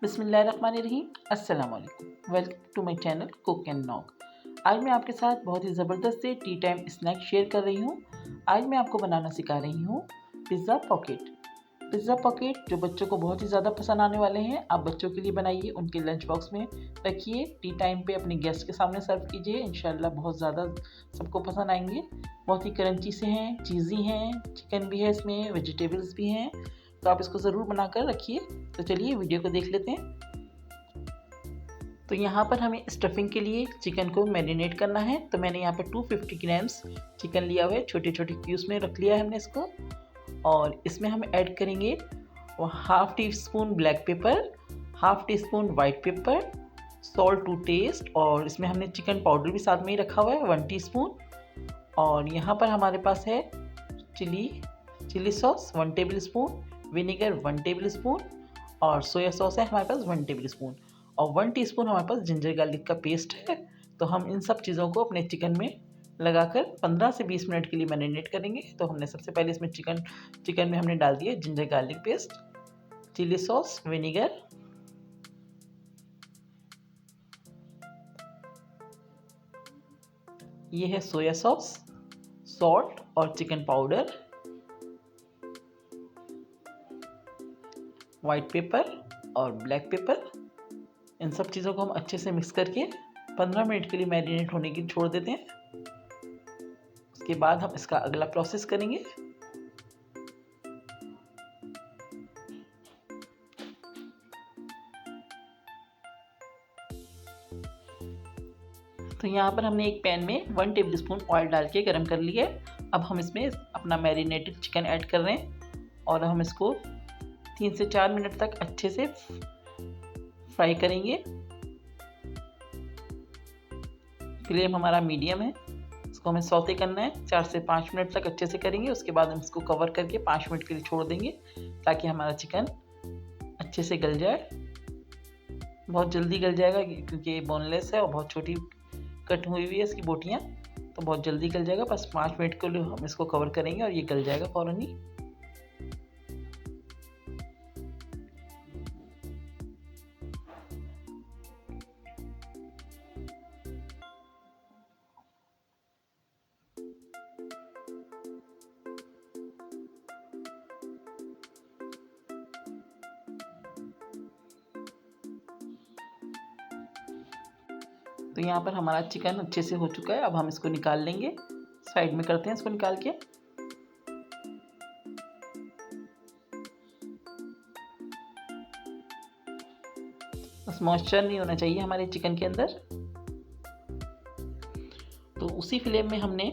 बिस्मिल्लाहिर्रहमानिर्रहीम। अस्सलाम वालेकुम। Welcome to my channel cook and knock. आज मैं आपके साथ बहुत ही ज़बरदस्त से टी टाइम स्नैक शेयर कर रही हूँ। आज मैं आपको बनाना सिखा रही हूँ पिज़्ज़ा पॉकेट। पिज़्ज़ा पॉकेट जो बच्चों को बहुत ही ज़्यादा पसंद आने वाले हैं। आप बच्चों के लिए बनाइए, उनके लंच बॉक्स में रखिए, टी टाइम पे अपने गेस्ट के सामने सर्व कीजिए। इंशाल्लाह बहुत ज़्यादा सबको पसंद आएंगे। बहुत ही क्रंची से हैं, चीज़ी हैं, चिकन भी है इसमें, वेजिटेबल्स भी हैं, तो आप इसको ज़रूर बनाकर रखिए। तो चलिए वीडियो को देख लेते हैं। तो यहाँ पर हमें स्टफिंग के लिए चिकन को मैरिनेट करना है। तो मैंने यहाँ पर 250 ग्राम्स चिकन लिया हुआ है, छोटे छोटे क्यूब्स में रख लिया है हमने इसको। और इसमें हम ऐड करेंगे half teaspoon black pepper, half teaspoon white pepper, salt to taste, और इसमें हमने चिकन पाउडर भी साथ में ही रखा हुआ है 1 टीस्पून। और यहाँ पर हमारे पास है chilli sauce 1 tablespoon, vinegar 1 tablespoon, और सोया सॉस है हमारे पास 1 टेबल स्पून, और 1 टीस्पून हमारे पास जिंजर गार्लिक का पेस्ट है। तो हम इन सब चीज़ों को अपने चिकन में लगाकर 15 से 20 मिनट के लिए मैरिनेट करेंगे। तो हमने सबसे पहले इसमें चिकन में हमने डाल दिया ginger garlic paste, chilli sauce, vinegar, ये है सोया सॉस, सॉल्ट और चिकन पाउडर, वाइट पेपर और ब्लैक पेपर। इन सब चीज़ों को हम अच्छे से मिक्स करके 15 मिनट के लिए मैरिनेट होने के लिए छोड़ देते हैं। उसके बाद हम इसका अगला प्रोसेस करेंगे। तो यहाँ पर हमने एक पैन में 1 टेबल स्पून ऑयल डाल के गर्म कर लिया है। अब हम इसमें अपना मैरिनेटेड चिकन ऐड कर रहे हैं और हम इसको 3 से 4 मिनट तक अच्छे से फ्राई करेंगे। फ्लेम हमारा मीडियम है। इसको हमें सौते करना है, 4 से 5 मिनट तक अच्छे से करेंगे। उसके बाद हम इसको कवर करके 5 मिनट के लिए छोड़ देंगे ताकि हमारा चिकन अच्छे से गल जाए। बहुत जल्दी गल जाएगा क्योंकि ये बोनलेस है और बहुत छोटी कट हुई हुई है इसकी बोटियाँ, तो बहुत जल्दी गल जाएगा। बस 5 मिनट के लिए हम इसको कवर करेंगे और ये गल जाएगा फ़ौरन ही। तो यहाँ पर हमारा चिकन अच्छे से हो चुका है। अब हम इसको निकाल लेंगे, साइड में करते हैं इसको निकाल के। बस मॉइस्चर नहीं होना चाहिए हमारे चिकन के अंदर। तो उसी फ्लेम में हमने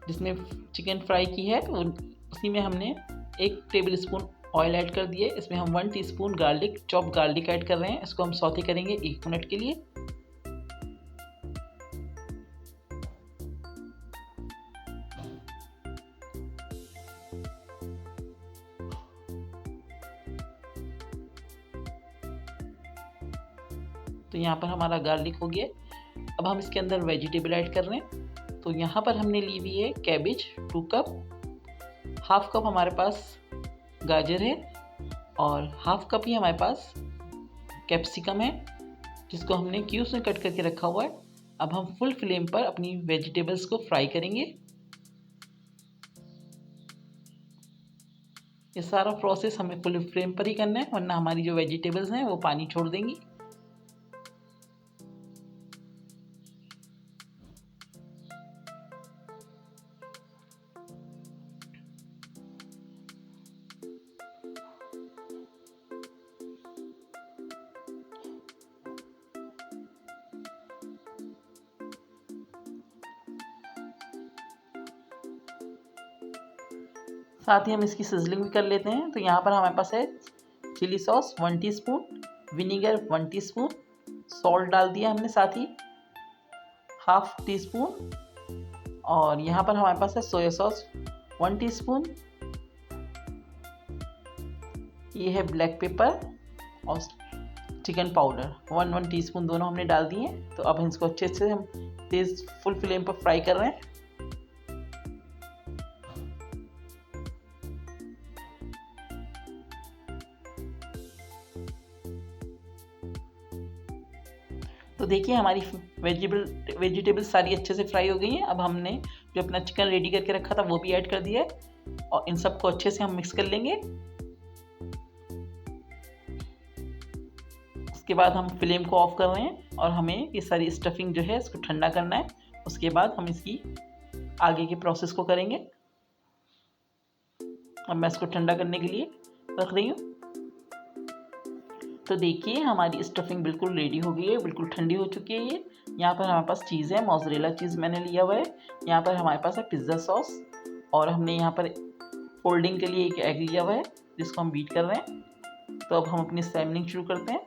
जिसमें चिकन फ्राई की है उसी में हमने 1 टेबल स्पून ऑयल ऐड कर दिए। इसमें हम 1 टीस्पून चॉप गार्लिक ऐड कर रहे हैं। इसको हम सौते करेंगे 1 मिनट के लिए। तो यहाँ पर हमारा गार्लिक हो गया। अब हम इसके अंदर वेजिटेबल ऐड कर रहे हैं। तो यहाँ पर हमने ली हुई है कैबेज 2 कप, हाफ कप हमारे पास गाजर है और हाफ कप ही हमारे पास कैप्सिकम है जिसको हमने क्यूब्स में कट करके रखा हुआ है। अब हम फुल फ्लेम पर अपनी वेजिटेबल्स को फ्राई करेंगे। ये सारा प्रोसेस हमें फुल फ्लेम पर ही करना है, वरना हमारी जो वेजिटेबल्स हैं वो पानी छोड़ देंगी। साथ ही हम इसकी सिजलिंग भी कर लेते हैं। तो यहाँ पर हमारे पास है chilli sauce 1 teaspoon, vinegar 1 teaspoon, salt डाल दिया हमने साथ ही हाफ टी स्पून, और यहाँ पर हमारे पास है सोया सॉस 1 टीस्पून, ये है ब्लैक पेपर और चिकन पाउडर 1 टीस्पून, दोनों हमने डाल दिए। तो अब हम इसको अच्छे से हम तेज़ फुल फ्लेम पर फ्राई कर रहे हैं। तो देखिए हमारी वेजिटेबल्स सारी अच्छे से फ्राई हो गई हैं। अब हमने जो अपना चिकन रेडी करके रखा था वो भी ऐड कर दिया है और इन सबको अच्छे से हम मिक्स कर लेंगे। उसके बाद हम फ्लेम को ऑफ कर रहे हैं और हमें ये सारी स्टफिंग जो है इसको ठंडा करना है। उसके बाद हम इसकी आगे के प्रोसेस को करेंगे। अब मैं इसको ठंडा करने के लिए रख रही हूँ। तो देखिए हमारी स्टफिंग बिल्कुल रेडी हो गई है, बिल्कुल ठंडी हो चुकी है ये। यहाँ पर हमारे पास चीज़ है, मोज़रेला चीज़ मैंने लिया हुआ है। यहाँ पर हमारे पास है पिज़्ज़ा सॉस और हमने यहाँ पर फोल्डिंग के लिए एक एग लिया हुआ है जिसको हम बीट कर रहे हैं। तो अब हम अपनी सैम्पलिंग शुरू करते हैं।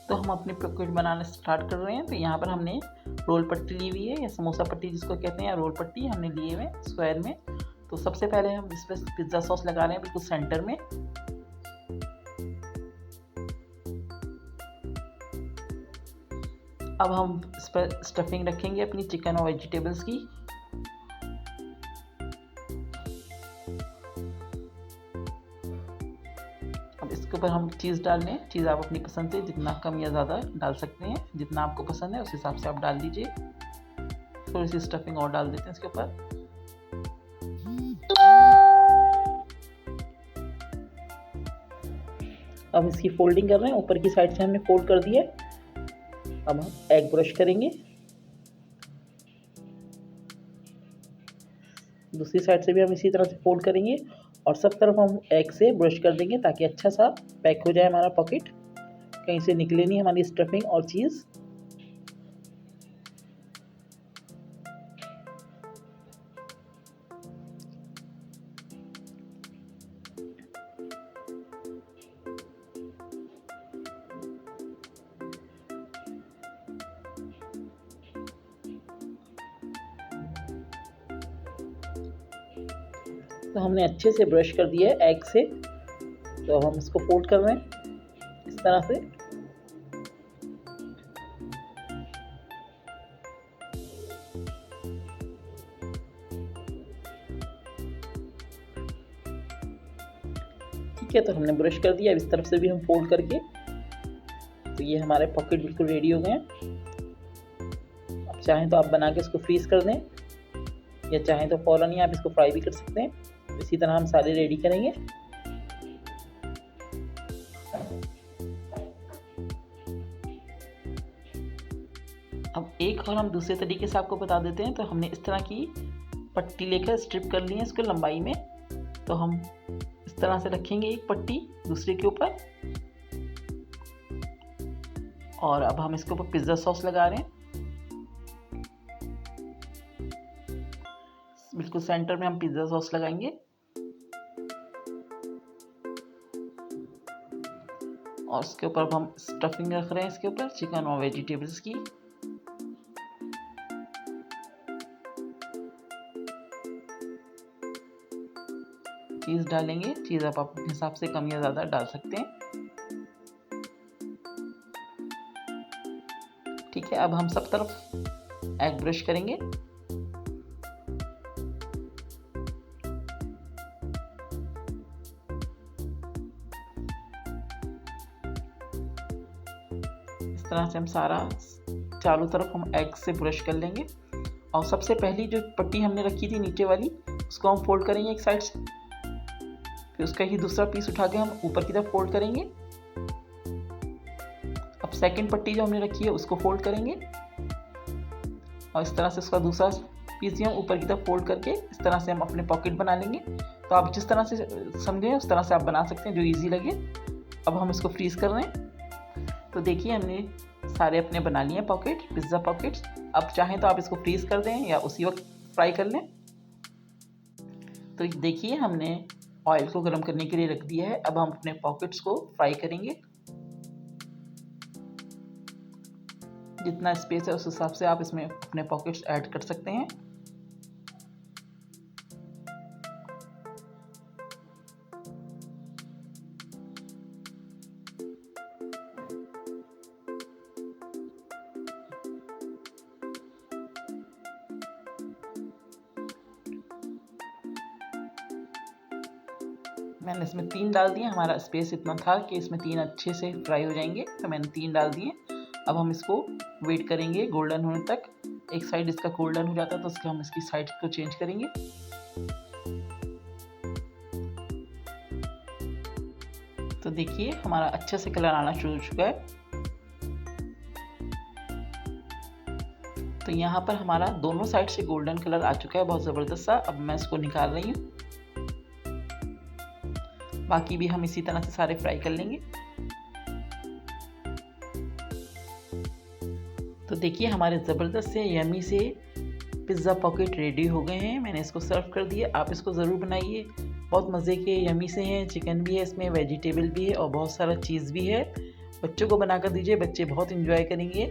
तो हम अपनी पॉकेट बनाना स्टार्ट कर रहे हैं। तो यहाँ पर हमने रोल पट्टी ली हुई है या समोसा पट्टी जिसको कहते हैं, या रोल पट्टी हमने लिए हुए स्क्वायर में। तो सबसे पहले हम इस पर पिज़्ज़ा सॉस लगा रहे हैं बिल्कुल सेंटर में। अब हम इस पर स्टफिंग रखेंगे अपनी चिकन और वेजिटेबल्स की। अब इसके ऊपर हम चीज़ डाल लें। चीज़ आप अपनी पसंद से जितना कम या ज़्यादा डाल सकते हैं, जितना आपको पसंद है उस हिसाब से आप डाल दीजिए। थोड़ी सी स्टफिंग और डाल देते हैं इसके ऊपर। अब इसकी फोल्डिंग कर रहे हैं, ऊपर की साइड से हमने फोल्ड कर दिया। अब हम एग ब्रश करेंगे, दूसरी साइड से भी हम इसी तरह से फोल्ड करेंगे और सब तरफ हम एग से ब्रश कर देंगे ताकि अच्छा सा पैक हो जाए हमारा पॉकेट, कहीं से निकले नहीं हमारी स्टफिंग और चीज़। तो हमने अच्छे से ब्रश कर दिया है एग से। तो हम इसको फोल्ड कर रहे हैं इस तरह से। ठीक है, तो हमने ब्रश कर दिया। अब इस तरफ से भी हम फोल्ड करके, तो ये हमारे पॉकेट बिल्कुल रेडी हो गए हैं। अब चाहें तो आप बना के इसको फ्रीज कर दें या चाहें तो फ़ौरन ही आप इसको फ्राई भी कर सकते हैं। इसी तरह हम सारे रेडी करेंगे। अब एक और हम दूसरे तरीके से आपको बता देते हैं। तो हमने इस तरह की पट्टी लेकर स्ट्रिप कर ली है इसको लंबाई में। तो हम इस तरह से रखेंगे एक पट्टी दूसरे के ऊपर और अब हम इसके ऊपर पिज़्ज़ा सॉस लगा रहे हैं। बिल्कुल सेंटर में हम पिज़्ज़ा सॉस लगाएंगे और इसके ऊपर अब हम स्टफिंग रख रहे हैं इसके ऊपर चिकन और वेजिटेबल्स की। चीज़ डालेंगे, चीज़ आप अपने हिसाब से कम या ज़्यादा डाल सकते हैं। ठीक है, अब हम सब तरफ एग ब्रश करेंगे। इस तरह से हम सारा चारों तरफ हम एग से ब्रश कर लेंगे। और सबसे पहली जो पट्टी हमने रखी थी नीचे वाली उसको हम फोल्ड करेंगे एक साइड से। फिर उसका ही दूसरा पीस उठा के हम ऊपर की तरफ फोल्ड करेंगे। अब सेकंड पट्टी जो हमने रखी है उसको फोल्ड करेंगे और इस तरह से उसका दूसरा पीस भी हम ऊपर की तरफ फोल्ड करके इस तरह से हम अपने पॉकेट बना लेंगे। तो आप जिस तरह से समझें उस तरह से आप बना सकते हैं, जो इजी लगे। अब हम इसको फ्रीज कर रहे हैं। तो देखिए हमने सारे अपने बना लिए हैं पॉकेट, पिज़्ज़ा पॉकेट्स। अब चाहें तो आप इसको फ्रीज कर दें या उसी वक्त फ्राई कर लें। तो देखिए हमने ऑयल को गर्म करने के लिए रख दिया है। अब हम अपने पॉकेट्स को फ्राई करेंगे। जितना स्पेस है उस हिसाब से आप इसमें अपने पॉकेट्स ऐड कर सकते हैं। मैंने इसमें 3 डाल दिए। हमारा स्पेस इतना था कि इसमें 3 अच्छे से फ्राई हो जाएंगे, तो मैंने 3 डाल दिए। अब हम इसको वेट करेंगे गोल्डन होने तक। एक साइड इसका गोल्डन हो जाता है तो उसके हम इसकी साइड को चेंज करेंगे। तो देखिए हमारा अच्छे से कलर आना शुरू हो चुका है। तो यहाँ पर हमारा दोनों साइड से गोल्डन कलर आ चुका है बहुत ज़बरदस्त सा। अब मैं इसको निकाल रही हूँ। बाकी भी हम इसी तरह से सारे फ्राई कर लेंगे। तो देखिए हमारे ज़बरदस्त से यमी से पिज़्ज़ा पॉकेट रेडी हो गए हैं। मैंने इसको सर्व कर दिया। आप इसको ज़रूर बनाइए, बहुत मज़े के यमी से हैं। चिकन भी है इसमें, वेजिटेबल भी है और बहुत सारा चीज़ भी है। बच्चों को बनाकर दीजिए, बच्चे बहुत इंजॉय करेंगे।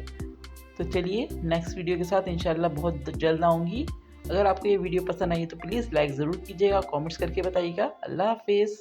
तो चलिए नेक्स्ट वीडियो के साथ इंशाल्लाह बहुत जल्द आऊँगी। अगर आपको ये वीडियो पसंद आई तो प्लीज़ लाइक ज़रूर कीजिएगा, कमेंट्स करके बताइएगा। अल्लाह हाफिज़।